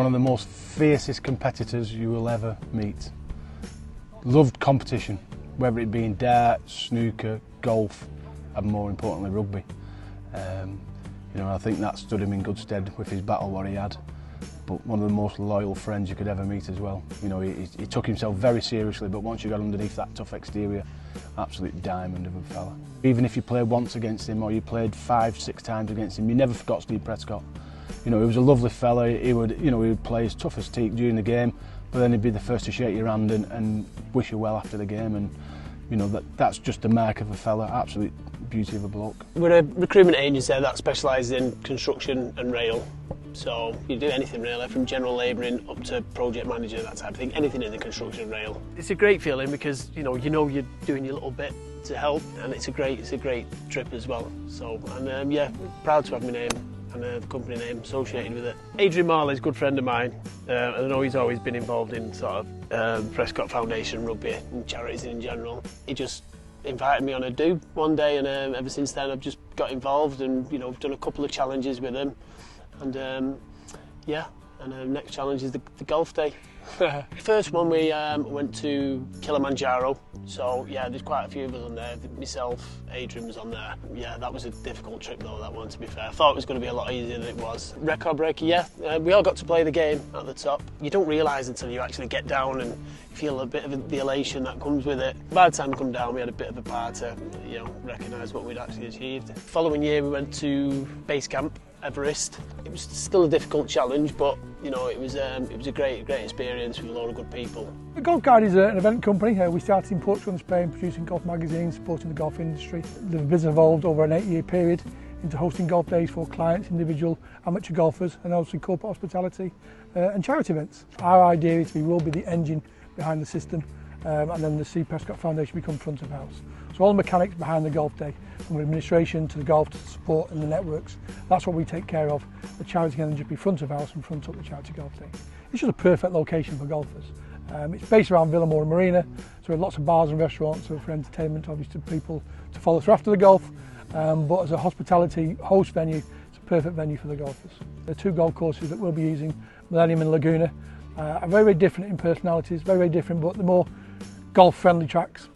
one of the most fiercest competitors you will ever meet. Loved competition, whether it be in darts, snooker, golf, and more importantly rugby. You know, I think that stood him in good stead with his battle what he had. But one of the most loyal friends you could ever meet as well. You know, he took himself very seriously, but once you got underneath that tough exterior, absolute diamond of a fella. Even if you played once against him or you played 5-6 times against him, you never forgot Steve Prescott. You know, he was a lovely fella. He would play as tough as teak during the game, but then he'd be the first to shake your hand and wish you well after the game. And you know, that's just a mark of a fella, absolute beauty of a bloke. We're a recruitment agency that specialises in construction and rail. So you do anything really, from general labouring up to project manager, that type of thing, anything in the construction and rail. It's a great feeling because you know you're doing your little bit to help, and it's a great trip as well. So and yeah, proud to have my name and the company name associated with it. Adrian Marley's a good friend of mine, and I know he's always been involved in sort of Prescott Foundation rugby and charities in general. He just invited me on a do one day, and ever since then I've just got involved and, you know, done a couple of challenges with him. And yeah, and next challenge is the golf day. First one we went to Kilimanjaro, so yeah, there's quite a few of us on there. Myself, Adrian was on there. Yeah, that was a difficult trip though, that one, to be fair. I thought it was going to be a lot easier than it was. Record breaker, yeah, we all got to play the game at the top. You don't realise until you actually get down and feel a bit of the elation that comes with it. By the time we come down, we had a bit of a part to, you know, recognise what we'd actually achieved. The following year we went to base camp, Everest. It was still a difficult challenge, but you know, it was a great experience with a lot of good people. The Golf Guide is an event company. We started in Portugal and Spain, producing golf magazines, supporting the golf industry. The business evolved over an 8-year period into hosting golf days for clients, individual amateur golfers, and also corporate hospitality and charity events. Our idea is we will be the engine behind the system, and then the Steve Prescott Foundation become front of house. So all the mechanics behind the golf day, from administration to the golf to the support and the networks, that's what we take care of. The charity can then just be front of house and front up the charity golf day. It's just a perfect location for golfers. It's based around Vilamoura Marina, so we have lots of bars and restaurants for entertainment, obviously people to follow through after the golf, but as a hospitality host venue, it's a perfect venue for the golfers. There are 2 golf courses that we'll be using, Millennium and Laguna, are very different in personalities, very different, but they're more golf-friendly tracks.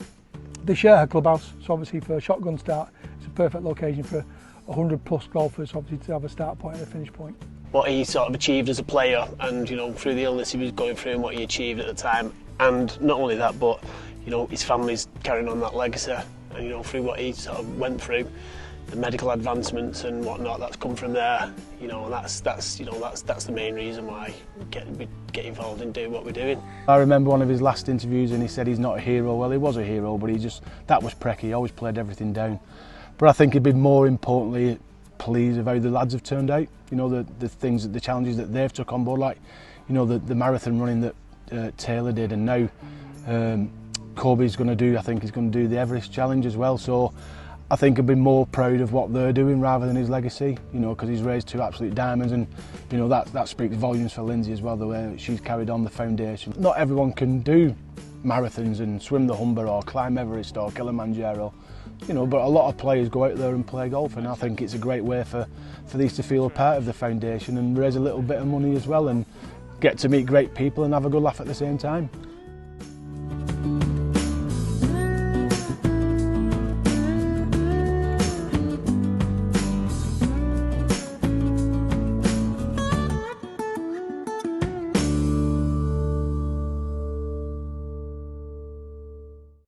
They share a clubhouse, so obviously for a shotgun start, it's a perfect location for 100 plus golfers, obviously, to have a start point and a finish point. What he sort of achieved as a player, and you know, through the illness he was going through and what he achieved at the time, and not only that, but you know, his family's carrying on that legacy, and you know, through what he sort of went through, the medical advancements and whatnot that's come from there, you know, that's the main reason why we get involved in doing what we're doing. I remember one of his last interviews and he said he's not a hero. Well, he was a hero, but that was Precky. He always played everything down. But I think he'd be more importantly pleased with how the lads have turned out. You know, the challenges that they've took on board, like, you know, the marathon running that Taylor did, and now Corby's going to do, I think he's going to do the Everest challenge as well. So I think he'd be more proud of what they're doing rather than his legacy, you know, because he's raised 2 absolute diamonds, and you know, that speaks volumes for Lindsay as well, the way she's carried on the foundation. Not everyone can do marathons and swim the Humber or climb Everest or Kilimanjaro, you know, but a lot of players go out there and play golf, and I think it's a great way for these to feel a part of the foundation and raise a little bit of money as well and get to meet great people and have a good laugh at the same time.